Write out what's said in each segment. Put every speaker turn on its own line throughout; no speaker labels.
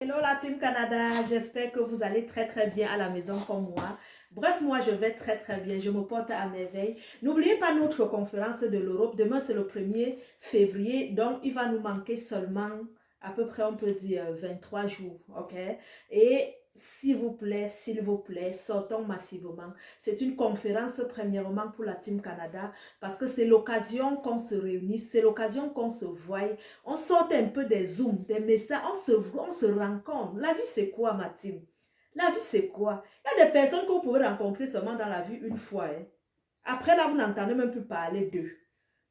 Hello la Team Canada, j'espère que vous allez très bien à la maison comme moi. Bref, moi je vais très bien, je me porte à merveille. N'oubliez pas notre conférence de l'Europe, demain c'est le 1er février, donc il va nous manquer seulement à peu près on peut dire 23 jours, ok? Et s'il vous plaît, sortons massivement. C'est une conférence premièrement pour la Team Canada parce que c'est l'occasion qu'on se réunisse, c'est l'occasion qu'on se voie. On sort un peu des zooms, des messages, on se rencontre. La vie, c'est quoi, Mathilde? La vie, c'est quoi? Il y a des personnes que vous pouvez rencontrer seulement dans la vie une fois. Hein. Après, là, vous n'entendez même plus parler d'eux.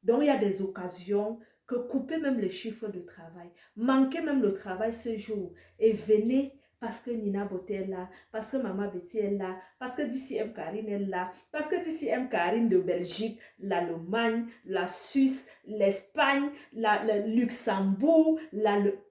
Donc, il y a des occasions que coupez même les chiffres de travail. Manquez même le travail ce jour. Et venez parce que Nina Boté est là, parce que Maman Betty est là, parce que DCM Karine est là, parce que DCM Karine de Belgique, l'Allemagne, la Suisse, l'Espagne, le Luxembourg,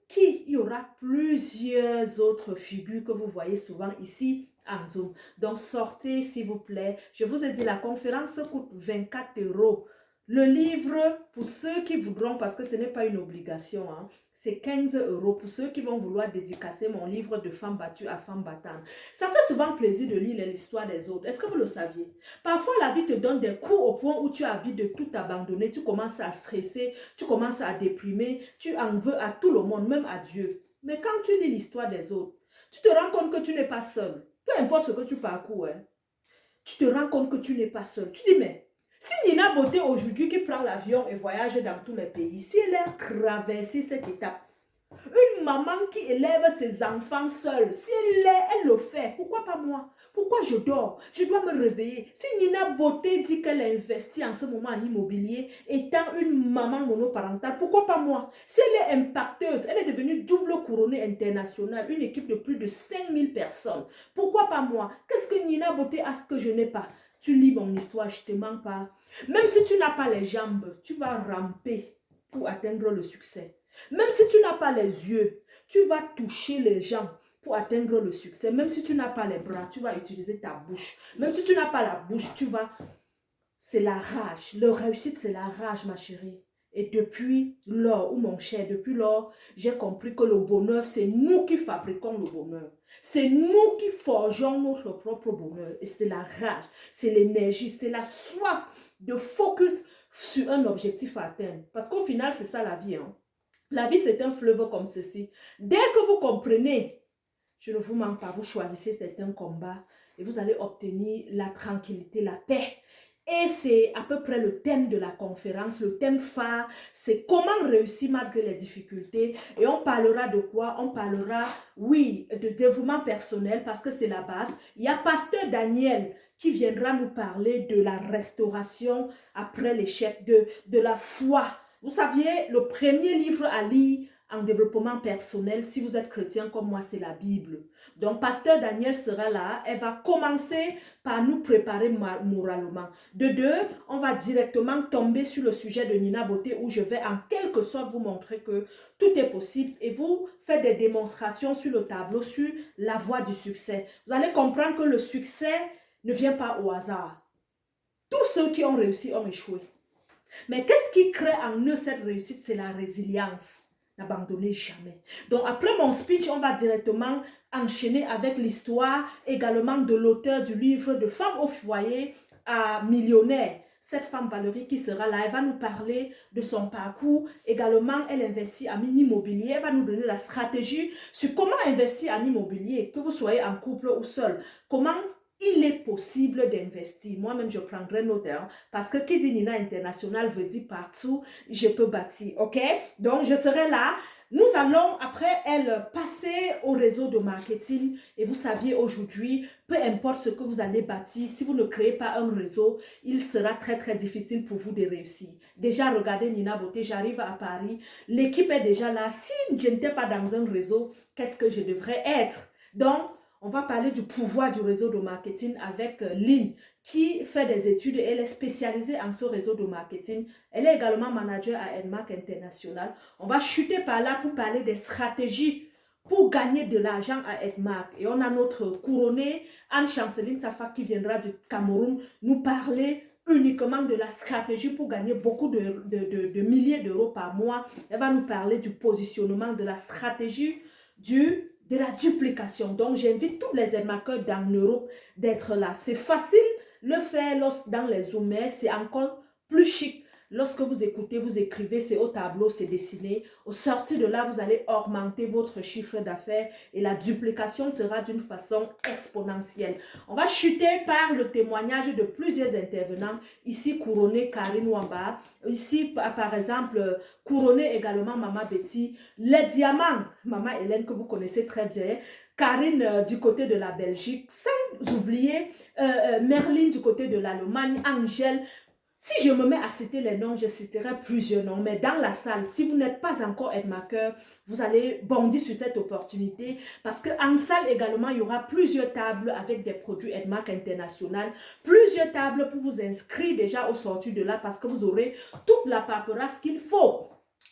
qui il y aura plusieurs autres figures que vous voyez souvent ici en Zoom. Donc sortez s'il vous plaît. Je vous ai dit la conférence coûte 24 €. Le livre, pour ceux qui voudront, parce que ce n'est pas une obligation, hein, c'est 15 € pour ceux qui vont vouloir dédicacer mon livre de femmes battues à femmes battantes. Ça fait souvent plaisir de lire l'histoire des autres. Est-ce que vous le saviez? Parfois, la vie te donne des coups au point où tu as envie de tout abandonner. Tu commences à stresser, tu commences à déprimer, tu en veux à tout le monde, même à Dieu. Mais quand tu lis l'histoire des autres, tu te rends compte que tu n'es pas seul. Peu importe ce que tu parcours, hein, tu te rends compte que tu n'es pas seul. Tu dis, mais si Nina Boté aujourd'hui qui prend l'avion et voyage dans tous les pays, si elle a traversé cette étape, une maman qui élève ses enfants seule, si elle le fait, pourquoi pas moi? Pourquoi je dors? Je dois me réveiller. Si Nina Boté dit qu'elle investit en ce moment en immobilier, étant une maman monoparentale, pourquoi pas moi? Si elle est impacteuse, elle est devenue double couronnée internationale, une équipe de plus de 5000 personnes, pourquoi pas moi? Qu'est-ce que Nina Boté a ce que je n'ai pas? Tu lis mon histoire, je ne te mens pas. Même si tu n'as pas les jambes, tu vas ramper pour atteindre le succès. Même si tu n'as pas les yeux, tu vas toucher les gens pour atteindre le succès. Même si tu n'as pas les bras, tu vas utiliser ta bouche. Même si tu n'as pas la bouche, tu vas... C'est la rage. Le réussite, c'est la rage, ma chérie. Et depuis lors, ou mon cher, depuis lors, j'ai compris que le bonheur, c'est nous qui fabriquons le bonheur. C'est nous qui forgeons notre propre bonheur. Et c'est la rage, c'est l'énergie, c'est la soif de focus sur un objectif à atteindre. Parce qu'au final, c'est ça la vie. Hein. La vie, c'est un fleuve comme ceci. Dès que vous comprenez, je ne vous mens pas, vous choisissez certains combats et vous allez obtenir la tranquillité, la paix. Et c'est à peu près le thème de la conférence, le thème phare, c'est comment réussir malgré les difficultés. Et on parlera de quoi? On parlera, oui, de développement personnel parce que c'est la base. Il y a Pasteur Daniel qui viendra nous parler de la restauration après l'échec, de la foi. Vous saviez, le premier livre à lire en développement personnel, si vous êtes chrétien comme moi, c'est la Bible. Donc, Pasteur Daniel sera là. Elle va commencer par nous préparer moralement. De deux, on va directement tomber sur le sujet de Nina Boté où je vais en quelque sorte vous montrer que tout est possible et vous faites des démonstrations sur le tableau sur la voie du succès. Vous allez comprendre que le succès ne vient pas au hasard. Tous ceux qui ont réussi ont échoué. Mais qu'est-ce qui crée en eux cette réussite? C'est la résilience. N'abandonnez jamais. Donc après mon speech, on va directement enchaîner avec l'histoire également de l'auteur du livre de Femme au foyer à millionnaire. Cette femme Valérie qui sera là, elle va nous parler de son parcours. Également, elle investit en immobilier. Elle va nous donner la stratégie sur comment investir en immobilier, que vous soyez en couple ou seul. Comment il est possible d'investir. Moi-même, je prendrai note, hein, parce que qui dit Nina International veut dire partout, je peux bâtir, ok? Donc, je serai là. Nous allons, après elle, passer au réseau de marketing. Et vous saviez, aujourd'hui, peu importe ce que vous allez bâtir, si vous ne créez pas un réseau, il sera très difficile pour vous de réussir. Déjà, regardez Nina Boté, j'arrive à Paris. L'équipe est déjà là. Si je n'étais pas dans un réseau, qu'est-ce que je devrais être? Donc, on va parler du pouvoir du réseau de marketing avec Lynn qui fait des études et elle est spécialisée en ce réseau de marketing. Elle est également manager à Edmark International. On va chuter par là pour parler des stratégies pour gagner de l'argent à Edmark. Et on a notre couronnée Anne-Chanceline Safa qui viendra du Cameroun nous parler uniquement de la stratégie pour gagner beaucoup de milliers d'euros par mois. Elle va nous parler du positionnement, de la stratégie du de la duplication. Donc, j'invite tous les arnaqueurs dans l'Europe d'être là. C'est facile le faire dans les Zooms, mais c'est encore plus chic. Lorsque vous écoutez, vous écrivez, c'est au tableau, c'est dessiné. Au sortir de là, vous allez augmenter votre chiffre d'affaires et la duplication sera d'une façon exponentielle. On va chuter par le témoignage de plusieurs intervenants. Ici, couronné Karine Wamba. Ici, par exemple, couronné également Maman Betty. Les diamants, Maman Hélène, que vous connaissez très bien. Karine du côté de la Belgique. Sans oublier Merlin du côté de l'Allemagne. Angèle. Si je me mets à citer les noms, je citerai plusieurs noms. Mais dans la salle, si vous n'êtes pas encore headmaker, vous allez bondir sur cette opportunité. Parce qu'en salle également, il y aura plusieurs tables avec des produits Headmark international. Plusieurs tables pour vous inscrire déjà au sortir de là parce que vous aurez toute la paperasse qu'il faut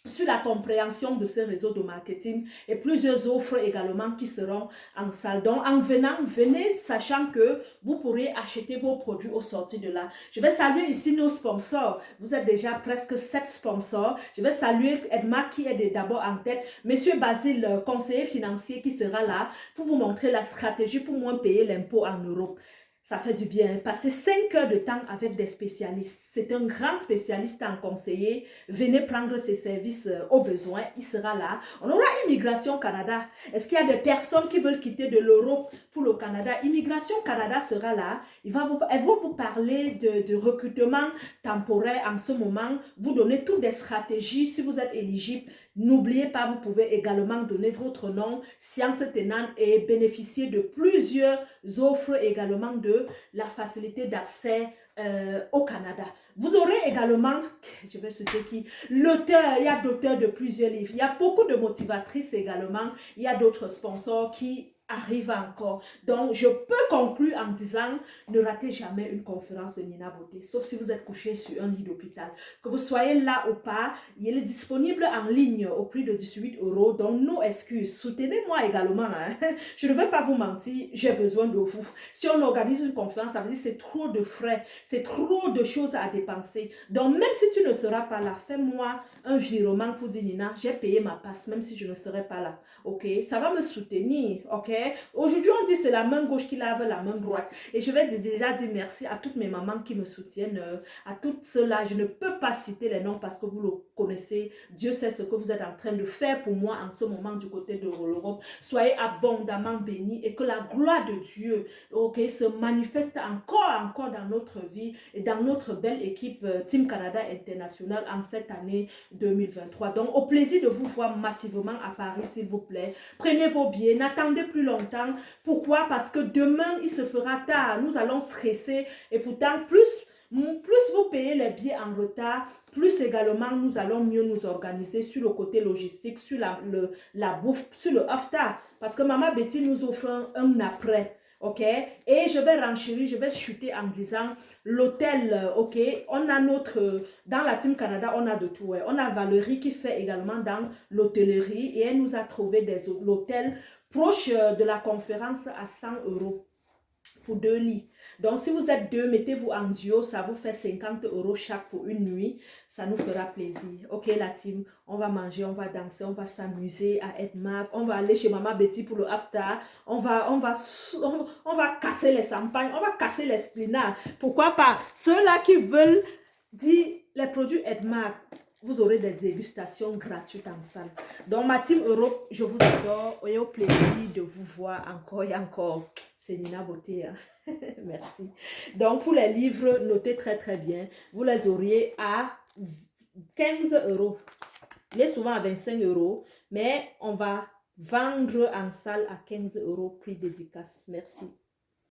sur la compréhension de ces réseaux de marketing et plusieurs offres également qui seront en salle. Donc, en venant, venez sachant que vous pourrez acheter vos produits au sortir de là. Je vais saluer ici nos sponsors. Vous êtes déjà presque 7 sponsors. Je vais saluer Edma qui est d'abord en tête. Monsieur Basile, conseiller financier qui sera là pour vous montrer la stratégie pour moins payer l'impôt en Europe. Ça fait du bien. Passer 5 heures de temps avec des spécialistes. C'est un grand spécialiste en conseiller. Venez prendre ses services au besoin. Il sera là. On aura Immigration Canada. Est-ce qu'il y a des personnes qui veulent quitter de l'Europe pour le Canada? Immigration Canada sera là. Elles vont vous parler de recrutement temporaire en ce moment. Vous donner toutes des stratégies si vous êtes éligible. N'oubliez pas, vous pouvez également donner votre nom, science tenante et bénéficier de plusieurs offres également de la facilité d'accès au Canada. Vous aurez également, je vais citer qui, l'auteur, il y a d'auteurs de plusieurs livres, il y a beaucoup de motivatrices également, il y a d'autres sponsors qui arrive encore. Donc, je peux conclure en disant, ne ratez jamais une conférence de Nina Beauté, sauf si vous êtes couché sur un lit d'hôpital. Que vous soyez là ou pas, il est disponible en ligne au prix de 18 €. Donc, nos excuses. Soutenez-moi également. Hein. Je ne vais pas vous mentir, j'ai besoin de vous. Si on organise une conférence, ça veut dire que c'est trop de frais, c'est trop de choses à dépenser. Donc, même si tu ne seras pas là, fais-moi un virement pour dire, Nina, j'ai payé ma passe, même si je ne serai pas là. Ok, ça va me soutenir. Ok. Aujourd'hui, on dit c'est la main gauche qui lave la main droite. Et je vais déjà dire merci à toutes mes mamans qui me soutiennent, à toutes ceux-là. Je ne peux pas citer les noms parce que vous le connaissez. Dieu sait ce que vous êtes en train de faire pour moi en ce moment du côté de l'Europe. Soyez abondamment bénis et que la gloire de Dieu, ok, se manifeste encore dans notre vie et dans notre belle équipe Team Canada International en cette année 2023. Donc, au plaisir de vous voir massivement à Paris, s'il vous plaît. Prenez vos billets, n'attendez plus longtemps. Pourquoi? Parce que demain, il se fera tard. Nous allons stresser et pourtant, plus vous payez les billets en retard, plus également nous allons mieux nous organiser sur le côté logistique, sur la bouffe, sur le after. Parce que Maman Betty nous offre un après. Ok, et je vais renchérir, je vais chuter en disant l'hôtel, ok, on a dans la Team Canada, on a de tout, ouais. On a Valérie qui fait également dans l'hôtellerie et elle nous a trouvé l'hôtel proche de la conférence à 100 € pour 2 lits. Donc, si vous êtes 2, mettez-vous en duo, ça vous fait 50 € chaque pour une nuit. Ça nous fera plaisir. Ok, la team, on va manger, on va danser, on va s'amuser à Headmark. On va aller chez Maman Betty pour le after. On va casser les champagnes, on va casser les spinards. Pourquoi pas? Ceux-là qui veulent dire les produits Headmark, vous aurez des dégustations gratuites en salle. Donc, ma team Europe, je vous adore et au plaisir de vous voir encore et encore. C'est Nina Beauté. Hein? Merci. Donc, pour les livres, notez très très bien. Vous les auriez à 15 €. Il est souvent à 25 €, mais on va vendre en salle à 15 € prix dédicace. Merci.